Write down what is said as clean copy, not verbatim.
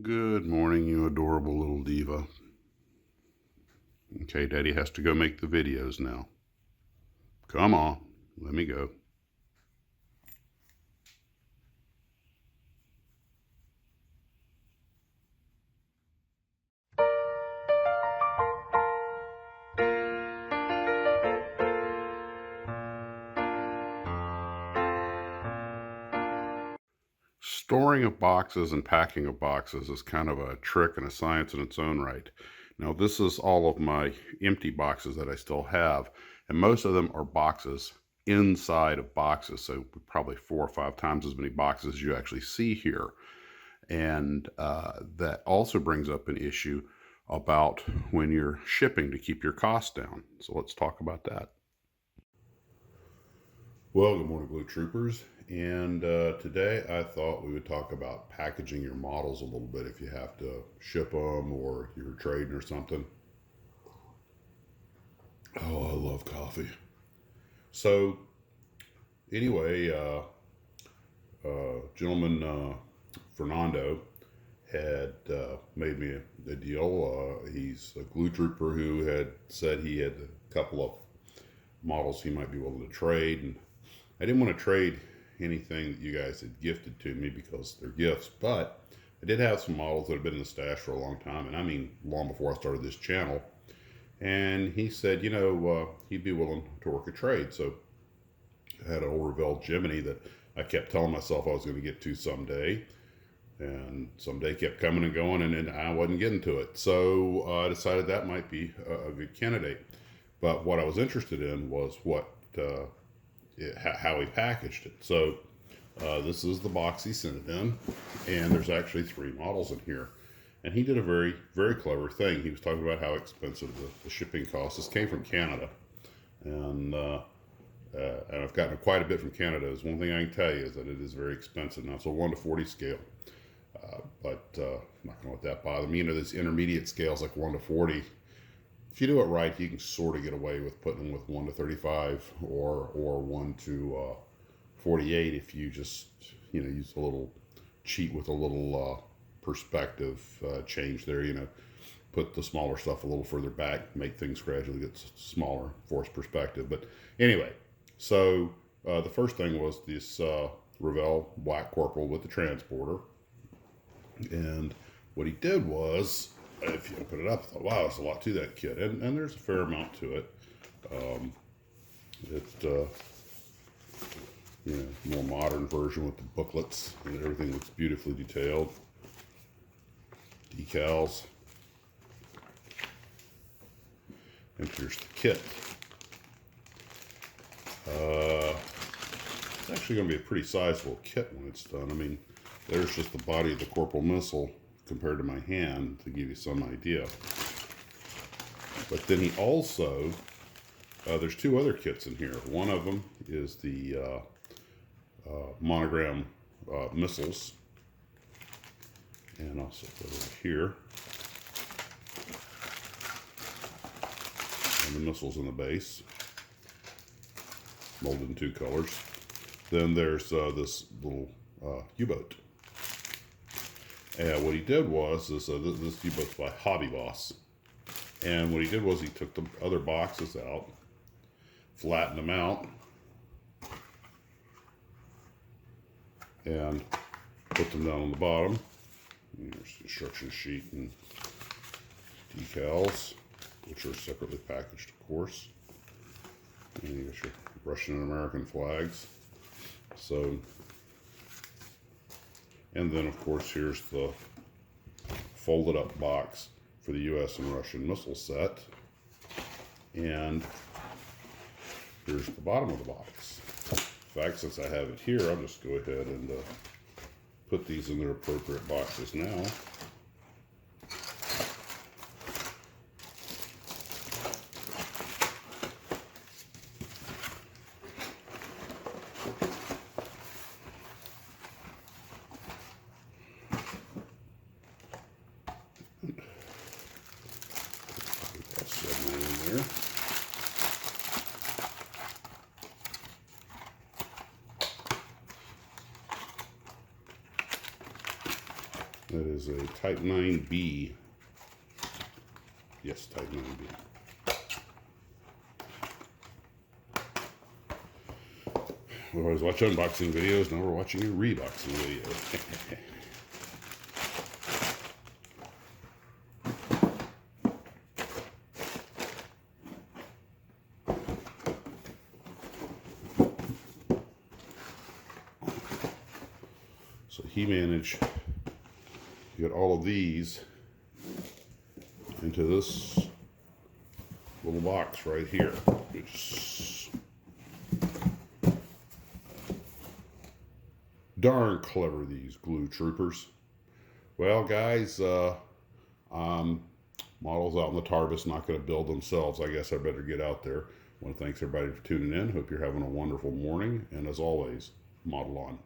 Good morning, you adorable little diva. Okay, Daddy has to go make the videos now. Come on, let me go. Storing of boxes and packing of boxes is kind of a trick and a science in its own right. Now, this is all of my empty boxes that I still have, and most of them are boxes inside of boxes, so probably 4 or 5 times as many boxes as you actually see here. And that also brings up an issue about when you're shipping to keep your costs down. So let's talk about that. Well, good morning, Blue Troopers. And today I thought we would talk about packaging your models a little bit if you have to ship them or you're trading or something. Oh, I love coffee. So, anyway, gentleman Fernando had made me a deal. He's a glue trooper who had said he had a couple of models he might be willing to trade, and I didn't want to trade anything that you guys had gifted to me because they're gifts, but I did have some models that have been in the stash for a long time, and I mean long before I started this channel. And he said, he'd be willing to work a trade. So I had an old Revell Gemini that I kept telling myself I was going to get to someday, and someday kept coming and going, and then I wasn't getting to it. So I decided that might be a good candidate. But what I was interested in was how he packaged it. So this is the box he sent it in, and there's actually 3 models in here. And he did a very, very clever thing. He was talking about how expensive the shipping cost. This came from Canada, and I've gotten quite a bit from Canada. Is one thing I can tell you is that it is very expensive. Now it's a 1 to 40 scale, but I'm not going to let that bother me. This intermediate scales like 1 to 40. If you do it right, you can sort of get away with putting them with 1 to 35 or 1 to 48 if you just use a little cheat with a little perspective change there. Put the smaller stuff a little further back, make things gradually get smaller, force perspective. But anyway, so the first thing was this Revell Black Corporal with the transporter, and what he did was, if you open it up, I thought, wow, there's a lot to that kit, and there's a fair amount to it. More modern version with the booklets, and everything looks beautifully detailed. Decals. And here's the kit. It's actually going to be a pretty sizable kit when it's done. I mean, there's just the body of the Corporal missile compared to my hand to give you some idea. But then he also, there's 2 other kits in here. One of them is the monogram missiles, and I'll set that over here. And the missiles in the base, molded in 2 colors. Then there's this little U-boat. And what he did was, this U-boat's by Hobby Boss. And what he did was he took the other boxes out, flattened them out, and put them down on the bottom. And there's the instruction sheet and decals, which are separately packaged, of course. And you got your Russian and American flags. So, and then of course here's the folded up box for the US and Russian missile set. And here's the bottom of the box. In fact, since I have it here, I'll just go ahead and put these in their appropriate boxes now. In there. That is a Type 9B. Yes, Type 9B. We always watch unboxing videos. Now we're watching a reboxing video. So he managed to get all of these into this little box right here. It's darn clever, these glue troopers. Well, guys, models out in the Tarbus not going to build themselves. I guess I better get out there. I want to thank everybody for tuning in. Hope you're having a wonderful morning. And as always, model on.